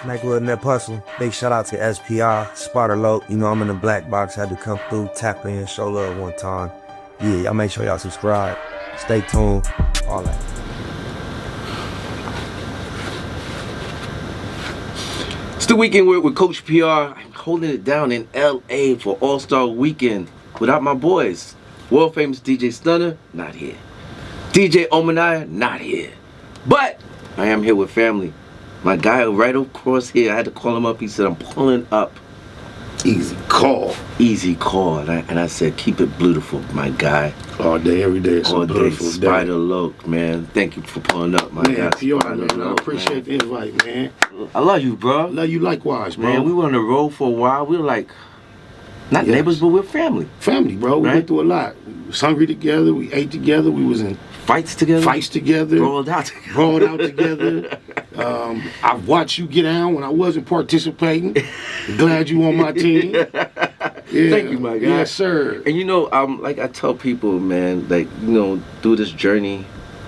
Make a little net hustle. Big shout out to SPI, Spotter Loc. You know I'm in the black box. Had to come through, tap in, show love one time. Yeah, y'all make sure y'all subscribe. Stay tuned. All that. It's the weekend with Coach PR. I'm holding it down in LA for All-Star Weekend without my boys. World famous DJ Stunner, not here. DJ Omanaya, not here. But I am here with family. My guy right across here, I had to call him up. He said, I'm pulling up. Easy call. Easy call. And I said, keep it beautiful, my guy. All day, every day. It's all a beautiful day. Spider Loc, man. Thank you for pulling up, my guy. PR, man. I appreciate the invite, man. I love you, bro. Love you likewise, bro. Man, we were on the road for a while. We were like, not neighbors, but we're family. Family, bro. We went through a lot. We was hungry together. We ate together. We was in fights together. Rolled out together. I've watched you get down when I wasn't participating. Glad you on my team. Yeah. Thank you, my guy. Yes, sir. And you know, like I tell people, man, like, you know, through this journey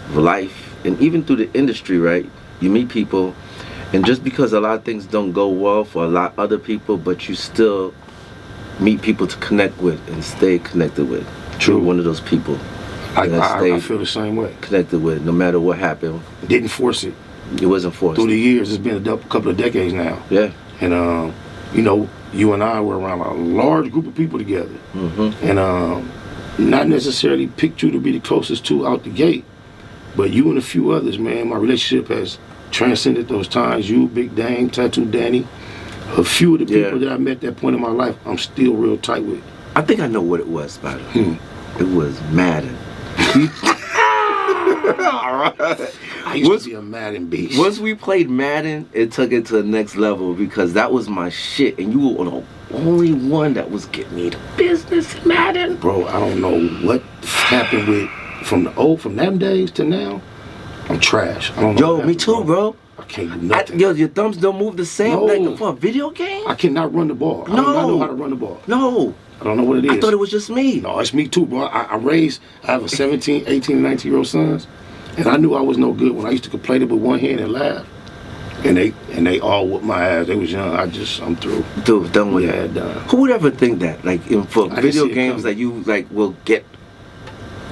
of life and even through the industry, right? You meet people, and just because a lot of things don't go well for a lot of other people, but you still meet people to connect with and stay connected with. True. You're one of those people. I feel the same way. Connected with, no matter what happened. Didn't force it. It wasn't forced. Through the years, it's been a couple of decades now. Yeah. And, you know, you and I were around a large group of people together. Mm-hmm. And not necessarily picked you to be the closest to out the gate, but you and a few others, man, my relationship has transcended those times. You, Big Dame, Tattoo Danny, a few of the people that I met at that point in my life, I'm still real tight with. I think I know what it was, Spider. It was Madden. Alright. I used to be a Madden beast. Once we played Madden, it took it to the next level because that was my shit, and you were the only one that was getting me the business in Madden. Bro, I don't know what happened with from them days to now. I'm trash. I don't know. Yo, me too, bro. I can't do nothing. Yo, your thumbs don't move the same like for a video game? I cannot run the ball. I do not know how to run the ball. No. I don't know what it is. I thought it was just me. No, it's me too, bro. I have a 17, 18, 19-year-old sons, and I knew I was no good when I used to complain with one hand and laugh. And they all whooped my ass. They was young. I'm through. Dude, done with that. Done. Who would ever think that? Like for video games that you like will get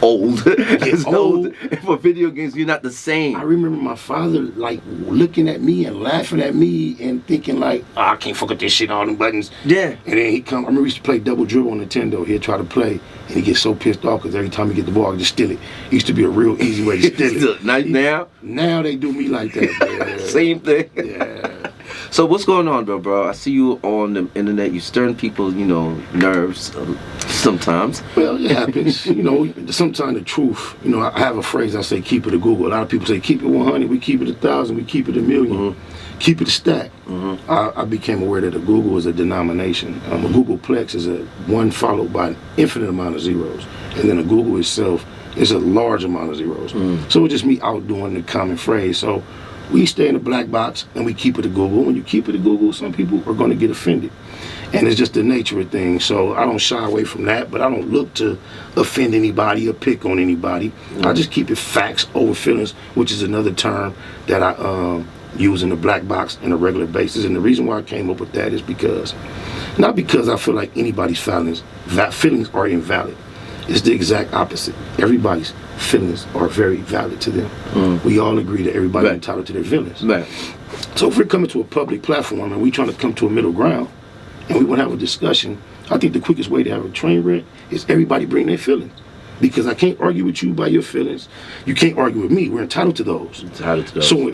old. For video games, you're not the same. I remember my father like looking at me and laughing at me and thinking like, I can't fuck with this shit, all them buttons. Yeah. And then I remember we used to play double dribble on Nintendo. He'd try to play and he'd get so pissed off because every time he get the ball, I just steal it. It used to be a real easy way to steal it. Now they do me like that. Same thing. Yeah. So what's going on, bro? I see you on the internet. You stirring people, you know, nerves sometimes. Well, it happens. You know, sometimes the truth. You know, I have a phrase I say, keep it a Google. A lot of people say, keep it 100. We keep it 1,000. We keep it 1,000,000. Keep it a stack. I became aware that a Google is a denomination. A Googleplex is a one followed by an infinite amount of zeros. And then a Google itself is a large amount of zeros. So it's just me outdoing the common phrase. So we stay in the black box and we keep it a Google. When you keep it a Google, some people are going to get offended. And it's just the nature of things. So I don't shy away from that, but I don't look to offend anybody or pick on anybody. I just keep it facts over feelings, which is another term that I use in the black box on a regular basis. And the reason why I came up with that is not because I feel like anybody's feelings are invalid. It's the exact opposite. Everybody's feelings are very valid to them. We all agree that everybody's entitled to their feelings. So if we're coming to a public platform and we're trying to come to a middle ground and we want to have a discussion, I think the quickest way to have a train wreck is everybody bring their feelings. Because I can't argue with you by your feelings. You can't argue with me. We're entitled to those. So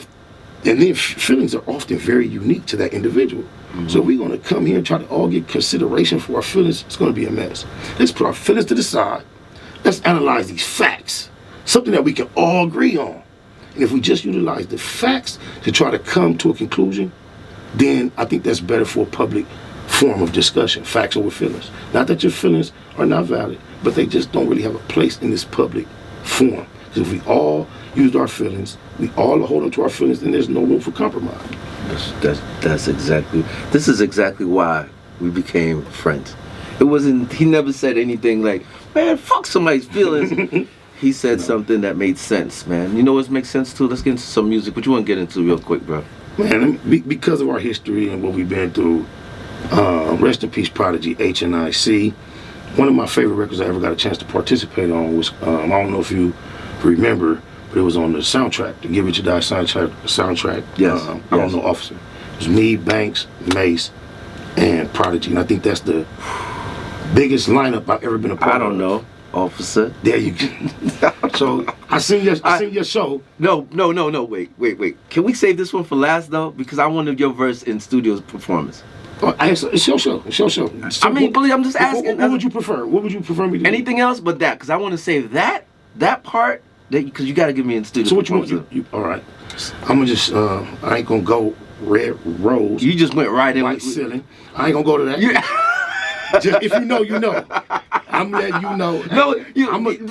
and then feelings are often very unique to that individual. So if we're going to come here and try to all get consideration for our feelings, it's going to be a mess. Let's put our feelings to the side. Let's analyze these facts, something that we can all agree on. And if we just utilize the facts to try to come to a conclusion, then I think that's better for a public form of discussion, facts over feelings. Not that your feelings are not valid, but they just don't really have a place in this public forum. Because if we all used our feelings, we all hold on to our feelings, then there's no room for compromise. This is exactly why we became friends. He never said anything like, man, fuck somebody's feelings. He said something that made sense, man. You know what makes sense too? Let's get into some music. What you want to get into real quick, bro? Man, because of our history and what we've been through, rest in peace, Prodigy, HNIC. One of my favorite records I ever got a chance to participate on was, I don't know if you remember, but it was on the soundtrack, the Give It Your Die soundtrack. Yes. I don't know, Officer. It was me, Banks, Mace, and Prodigy. And I think that's the biggest lineup I've ever been a part of. I don't know, Officer. There you go. So I seen your show. No, wait. Can we save this one for last though? Because I wanted your verse in studio performance. Oh, it's your show. It's your show. I mean, I'm just asking. What would you prefer? What would you prefer me to do? Anything else but that? Because I want to save that part. Because you got to give me in studio. So what you want? You all right? I'm gonna just. I ain't gonna go red rose. You just went right in. White ceiling. I ain't gonna go to that. Yeah. Just, if you know, you know. I'm letting you know. No,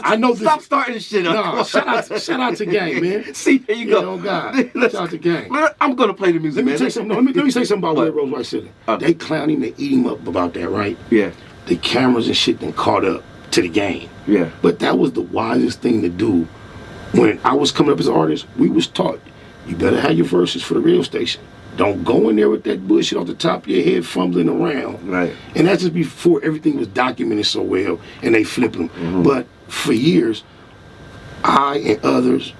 I know this. Stop starting shit up. No, shout out to Game, man. See, there you go. Oh God, shout out to Game. I'm gonna play the music. Let me tell you something. No, let me say something about What? Red Rose White Ceiling. Okay. They clown him, they eat him up about that, right? Yeah. The cameras and shit then caught up to the game. Yeah. But that was the wisest thing to do. When I was coming up as an artist, we was taught, you better have your verses for the radio station. Don't go in there with that bullshit off the top of your head fumbling around. Right. And that's just before everything was documented so well and they flipped them. But for years, I and others,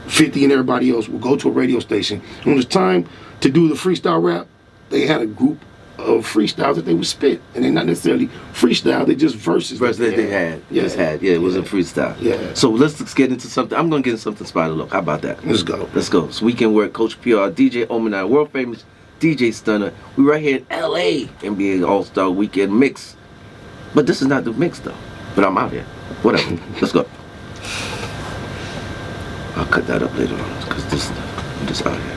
50 and everybody else, would go to a radio station. And when it was time to do the freestyle rap, they had a group of freestyles that they would spit. And they're not necessarily freestyle, they're just verses. Verse that they had. Yeah, it was a freestyle. Yeah. So let's get into something. I'm gonna get into something Spider Look. How about that? Let's go. Let's go. It's Weekend Work, Coach PR, DJ Omanai, world famous DJ Stunner. We right here in LA, NBA All-Star Weekend mix. But this is not the mix though. But I'm out here. Whatever. Let's go. I'll cut that up later on because I'm just out here.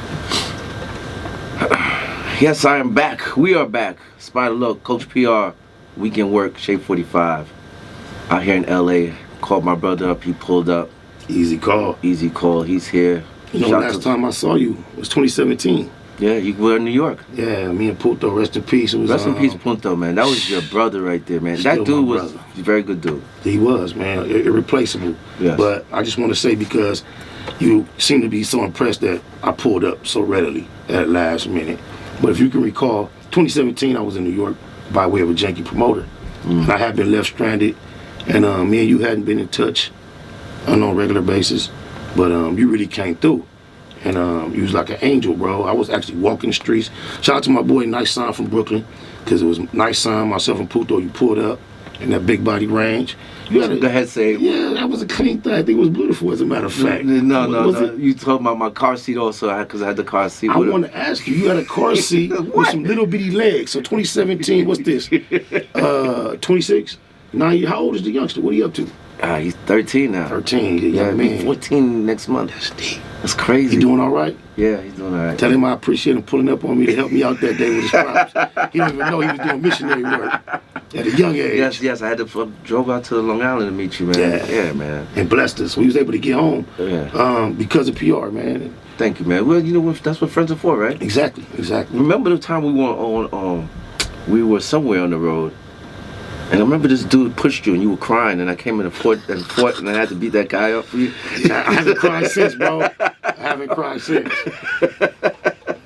Yes, I am back. We are back. Spider Look, Coach PR, Weekend Work, SHADE45. Out here in LA. Called my brother up. He pulled up. Easy call. Easy call. He's here. You know, last time I saw you was 2017. Yeah, you were in New York. Yeah, me and Punto, rest in peace. It was, Rest in peace, Punto, man. That was your brother right there, man. Still That dude my was brother. a very good dude. He was, man, irreplaceable. Yes. But I just want to say, because you seem to be so impressed that I pulled up so readily at last minute. But if you can recall, 2017, I was in New York by way of a janky promoter. And I had been left stranded, and me and you hadn't been in touch on a regular basis. But you really came through. And you was like an angel, bro. I was actually walking the streets. Shout out to my boy Nice Sign from Brooklyn, because it was Nice Sign, myself and Puto. You pulled up in that big body range. You had Go ahead, say it. Yeah, that was a clean thing. I think it was beautiful, as a matter of fact. No. You talking about my car seat also, because I had the car seat I with want to ask you had a car seat with some little bitty legs. So 2017, what's this? 26? How old is the youngster? What are you up to? He's 13 now. 13, Yeah, young he's man. 14 next month. That's deep. That's crazy. He doing all right? Yeah, he's doing all right. Tell him I appreciate him pulling up on me to help me out that day with his props. He didn't even know he was doing missionary work at a young age. Yes, I had to drove out to Long Island to meet you, man. Yeah, man. And blessed us. We was able to get home Yeah. because of PR, man. Thank you, man. Well, you know, that's what friends are for, right? Exactly. Remember the time we were on, we were somewhere on the road, and I remember this dude pushed you and you were crying, and I came in and fought, and I had to beat that guy up for you. I haven't cried since, bro. I haven't cried since.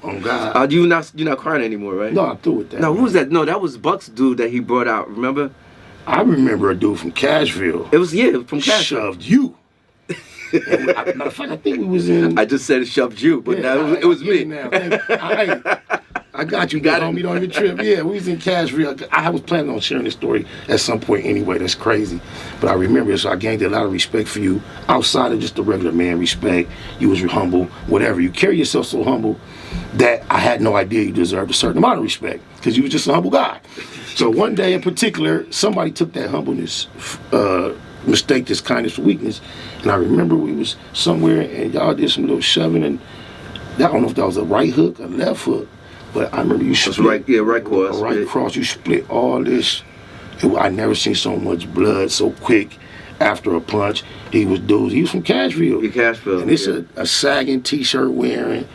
Oh God. You're not crying anymore, right? No, I'm through with that. No, who was that? No, that was Buck's dude that he brought out. Remember? I remember a dude from Cashville. It was from Cash. Shoved you. And matter of fact, I think we was in. I just said it shoved you, but Yeah, now it was I get me. it now. I got you, got homie, on your trip. Yeah, we was in Cashville. I was planning on sharing this story at some point anyway. That's crazy. But I remember it, so I gained a lot of respect for you outside of just the regular man respect. You was humble, whatever. You carry yourself so humble that I had no idea you deserved a certain amount of respect, because you was just a humble guy. So one day in particular, somebody took that humbleness, mistake this kindness for weakness. And I remember we was somewhere and y'all did some little shoving, and I don't know if that was a right hook, a left hook, but I remember you split. Right cross. A right cross, you split all this. I never seen so much blood so quick after a punch. He was from Cashville. Cashville. And it's a sagging t-shirt wearing,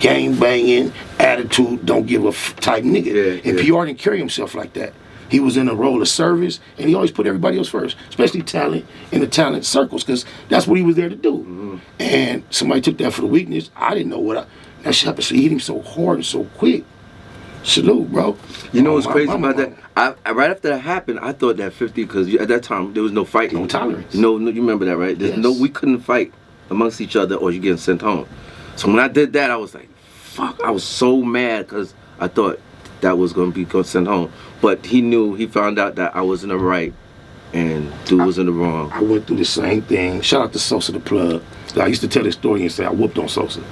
gang banging, attitude, don't give a type nigga. And PR didn't carry himself like that. He was in a role of service, and he always put everybody else first, especially talent in the talent circles, because that's what he was there to do. And somebody took that for the weakness. I didn't know that shit happened. So he hit him so hard and so quick. Salute, bro. You know what's crazy my about that? I right after that happened, I thought that 50, because at that time there was no fighting. No tolerance. No, you remember that, right? There's we couldn't fight amongst each other or you getting sent home. So when I did that, I was like, fuck. I was so mad because I thought that was going to be sent home. But he found out that I was in the right and dude was in the wrong. I went through the same thing. Shout out to Sosa the Plug. I used to tell this story and say I whooped on Sosa.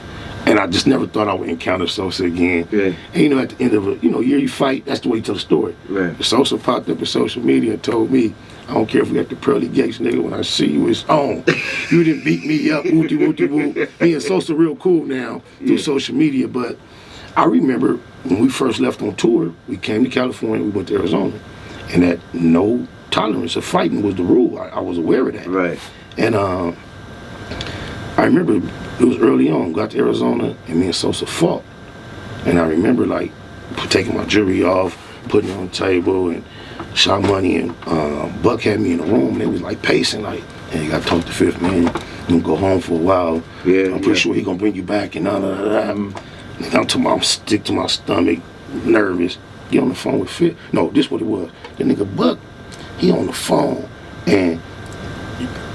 And I just never thought I would encounter Sosa again. Yeah. And at the end of a year you fight, that's the way you tell the story. Right. Sosa popped up in social media and told me, I don't care if we got the pearly gates, nigga, when I see you, it's on. You didn't beat me up, wooty wooty woo. Me and Sosa real cool now through social media, but I remember when we first left on tour, we came to California, we went to Arizona, and that no tolerance of fighting was the rule. I was aware of that. Right. And I remember it was early on, got to Arizona, and me and Sosa fought. And I remember like taking my jewelry off, putting it on the table, and Shot Money and Buck had me in the room, and they was like pacing, like, hey, you gotta talk to Fifth, man. You gonna go home for a while. Yeah. I'm pretty sure he gonna bring you back and I'm stick to my stomach, nervous. Get on the phone with Fifth. No, this what it was. The nigga Buck, he on the phone, and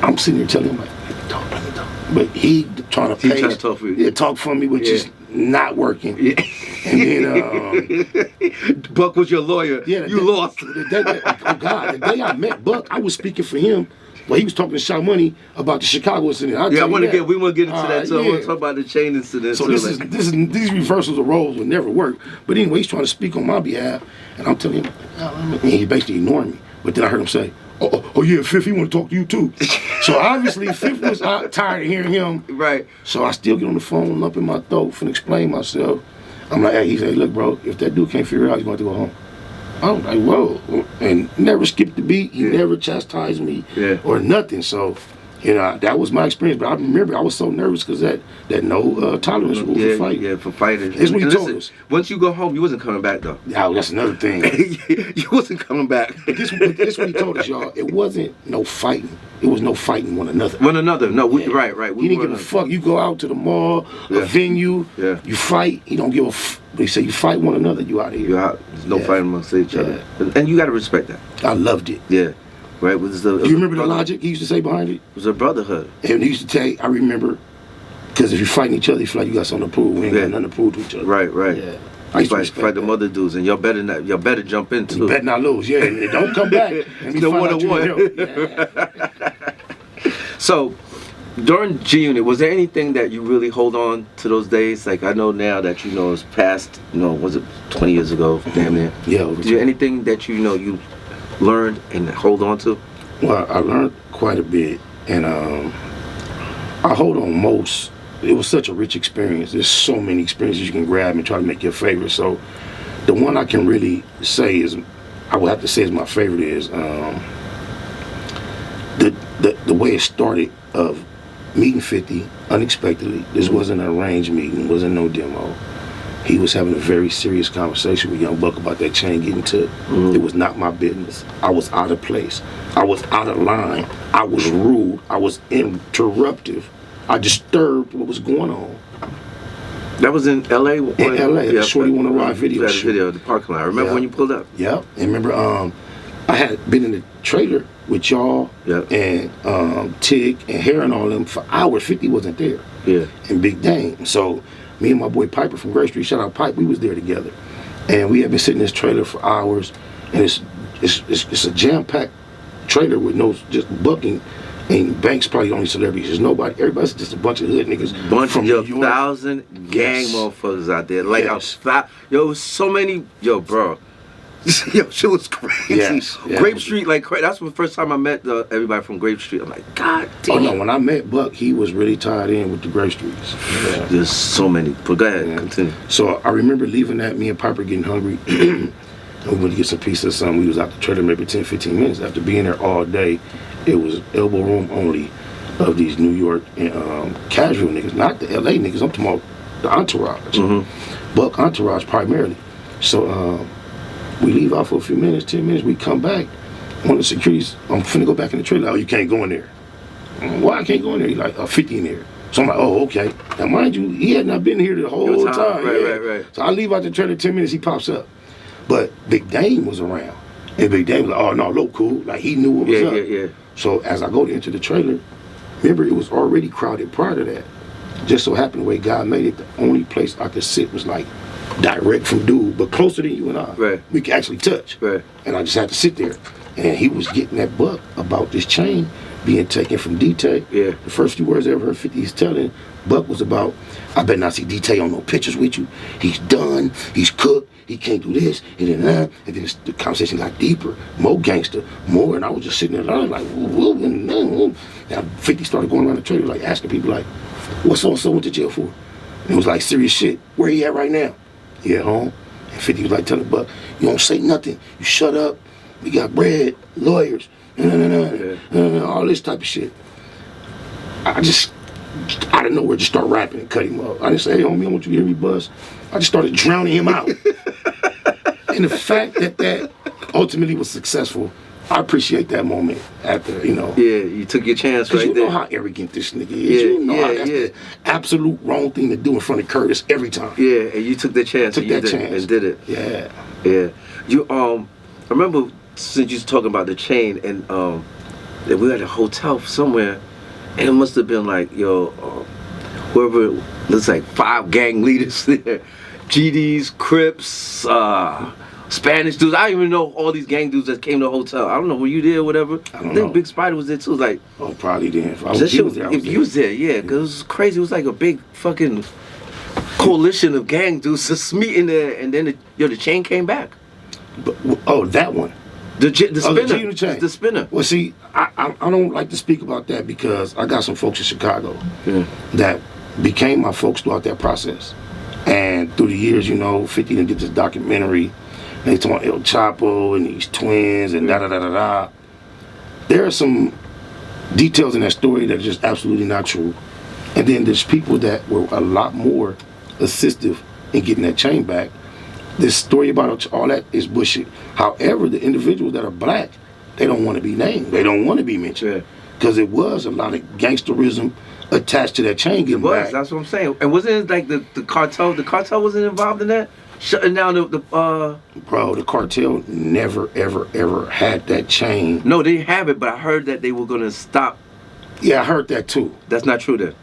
I'm sitting there telling him like, let me talk. But he trying to pace. He trying to talk for you. Yeah, talk for me, which is not working. Yeah. And then Buck was your lawyer. Yeah, you lost. Oh God, the day I met Buck, I was speaking for him. Well, he was talking to Shot Money about the Chicago incident. We want to get into that. So I want to talk about the chain incident. So these reversals of roles would never work. But anyway, he's trying to speak on my behalf, and I'm telling him, and he basically ignoring me. But then I heard him say, "Oh yeah, Fifth, he want to talk to you too." So obviously Fifth was tired of hearing him. Right. So I still get on the phone, up in my throat, finna explain myself. I'm like, hey, he said, look, bro, if that dude can't figure it out, he's going to go home. I was like, whoa. And never skipped the beat. He never chastised me or nothing. So, that was my experience. But I remember I was so nervous because that no tolerance rule for fighting. Yeah, for fighting. That's what he told us. Once you go home, you wasn't coming back, though. Yeah, that's another thing. You wasn't coming back. But this what he told us, y'all. It wasn't no fighting. It was no fighting one another. One another. No, right. He didn't give a fuck. You go out to the mall, a venue, you fight. He don't give a fuck. They say you fight one another, you out of here. You out. There's no fighting amongst each other. And you got to respect that. I loved it. Yeah. Right? Do you remember the logic he used to say behind it? It was a brotherhood. And he used to tell you, I remember, because if you're fighting each other, you feel like you got something to prove. We ain't got nothing to prove to each other. Right. Yeah. I used to fight them other dudes, and y'all better jump in too. You better not lose, and don't come back. And the 1-on-1. So, during G-Unit, was there anything that you really hold on to those days? Like, I know now that it's past, was it 20 years ago, damn near? Yeah. Is there anything that you learned and hold on to? Well, I learned quite a bit, and I hold on most. It was such a rich experience. There's so many experiences you can grab and try to make your favorite. So the one I can really say is, I would have to say is my favorite is the way it started of meeting 50 unexpectedly. This wasn't an arranged meeting, wasn't no demo. He was having a very serious conversation with Young Buck about that chain getting took. It was not my business. I was out of place. I was out of line. I was rude. I was interruptive. I disturbed what was going on. That was in L.A.? In L.A., the Shorty Wanna Ride video shoot. Video, the parking lot. I remember when you pulled up. Yeah, and remember I had been in the trailer with y'all and Tig and Hair and all them for hours. 50 wasn't there. Yeah. And Big Dame. So me and my boy Piper from Gray Street, shout out Pipe, we was there together. And we had been sitting in this trailer for hours, and it's a jam-packed trailer with no, just Bucking, and Banks probably the only celebrities. There's nobody, everybody's just a bunch of hood niggas. Bunch from of New York. 1,000 gang motherfuckers out there. Like, it was so many, bro. Shit was crazy. Yes. Grape Street, like, that's the first time I met everybody from Grape Street. I'm like, God damn. Oh no, when I met Buck, he was really tied in with the Grape Streets. Yeah. There's so many. But go ahead, continue. So I remember leaving that, me and Piper getting hungry. And we went to get some pizza or something. We was out the trailer maybe 10, 15 minutes. After being there all day, it was elbow room only of these New York casual niggas, not the LA niggas. I'm talking about the entourage. Buck entourage primarily. So we leave out for a few minutes, 10 minutes, we come back. One of the securities, I'm finna go back in the trailer. Oh, you can't go in there. Why I can't go in there? He's like, 50 in there. So I'm like, oh, okay. Now, mind you, he had not been here the whole time. Right. So I leave out the trailer 10 minutes, he pops up. But Big Dame was around. And Big Dame was like, oh, no, look cool. Like, he knew what was up. Yeah. So as I go into the trailer, remember, it was already crowded prior to that. Just so happened the way God made it, the only place I could sit was like direct from dude, but closer than you and I. Right. We could actually touch. Right. And I just had to sit there. And he was getting that buck about this chain being taken from D-Tay. Yeah. The first few words I ever heard 50 is telling Buck was about, I better not see D-Tay on no pictures with you. He's done, he's cooked, he can't do this, and then the conversation got deeper, more gangster, more, and I was just sitting there like, whoa. Now 50 started going around the trailer like asking people like, what so-and-so went to jail for? And it was like serious shit. Where he at right now? He at home. And 50 was like telling Buck, you don't say nothing, you shut up, we got bread, lawyers, all this type of shit. I just, out of nowhere, just start rapping and cut him up. I didn't say, hey, homie, I want you to hear me buzz. I just started drowning him out. And the fact that ultimately was successful, I appreciate that moment after, you know. Yeah, you took your chance right there. You know how arrogant this nigga is. You know how that's the absolute wrong thing to do in front of Curtis every time. Yeah, and you took the chance. Took that chance. And did it. Yeah. Yeah. You, I remember since you was talking about the chain and that we were at a hotel somewhere, and it must have been like, yo, whoever, looks like 5 gang leaders there. GDs, Crips, Spanish dudes. I don't even know all these gang dudes that came to the hotel. I don't know, were you there or whatever? I don't know. Big Spider was there too. Like, oh, probably then. If you was there, yeah, because it was crazy. It was like a big fucking coalition of gang dudes just meeting there, and then the chain came back. But, oh, that one. The spinner. The spinner. Well, see, I don't like to speak about that because I got some folks in Chicago that became my folks throughout that process. And through the years, you know, 50 done did this documentary. They talk about El Chapo and these twins and da-da-da-da-da. There are some details in that story that are just absolutely not true. And then there's people that were a lot more assistive in getting that chain back. This story about all that is bullshit. However, the individuals that are black, they don't want to be named. They don't want to be mentioned. Because it was a lot of gangsterism attached to that chain getting back. That's what I'm saying. And wasn't it like the cartel? The cartel wasn't involved in that? Shutting down Bro, the cartel never, ever had that chain. No, they didn't have it, but I heard that they were going to stop. Yeah, I heard that too. That's not true then.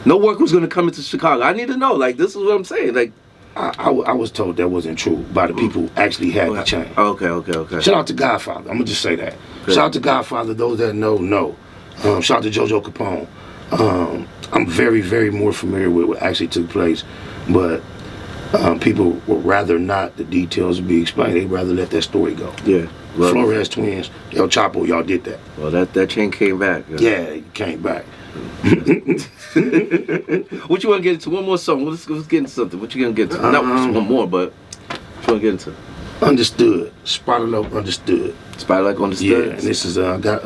No work was going to come into Chicago. I need to know. Like, this is what I'm saying. Like, I was told that wasn't true by the people who actually had the chain. Okay. Shout out to Godfather. I'm going to just say that. Shout out to Godfather. Those that know. Shout out to JoJo Capone. I'm very, very more familiar with what actually took place. But people would rather not the details be explained. They'd rather let that story go. Yeah. Well, Flores twins, El Chapo, y'all did that. Well, that chain came back. Yeah, it came back. What you want to get into? One more song. Let's get into something. What you going to get into? Not just one more, but what you want to get into? Understood. Spotlight Understood. Spotlight Understood? Yeah, and this is, I got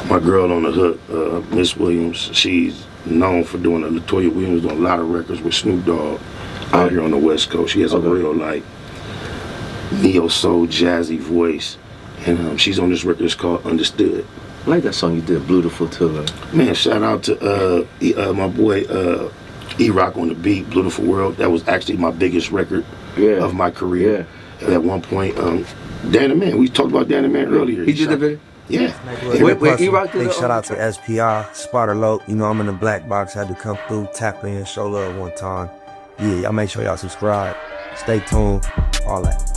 my girl on the hook, Miss Williams. She's known for doing LaToya Williams, doing a lot of records with Snoop Dogg out here on the West Coast. She has a real, like, neo-soul, jazzy voice. And she's on this record. It's called Understood. I like that song you did, Beautiful too. Man, shout out to my boy E-Rock on the beat, Beautiful World. That was actually my biggest record of my career. At one point, Dan the Man, we talked about Dan the Man earlier. He did the video? Yeah. Wait, E-Rock did big shout out to SPR, Spotter Loc. You know, I'm in the black box. Had to come through, tap in, show love one time. Yeah, y'all make sure y'all subscribe. Stay tuned, all that.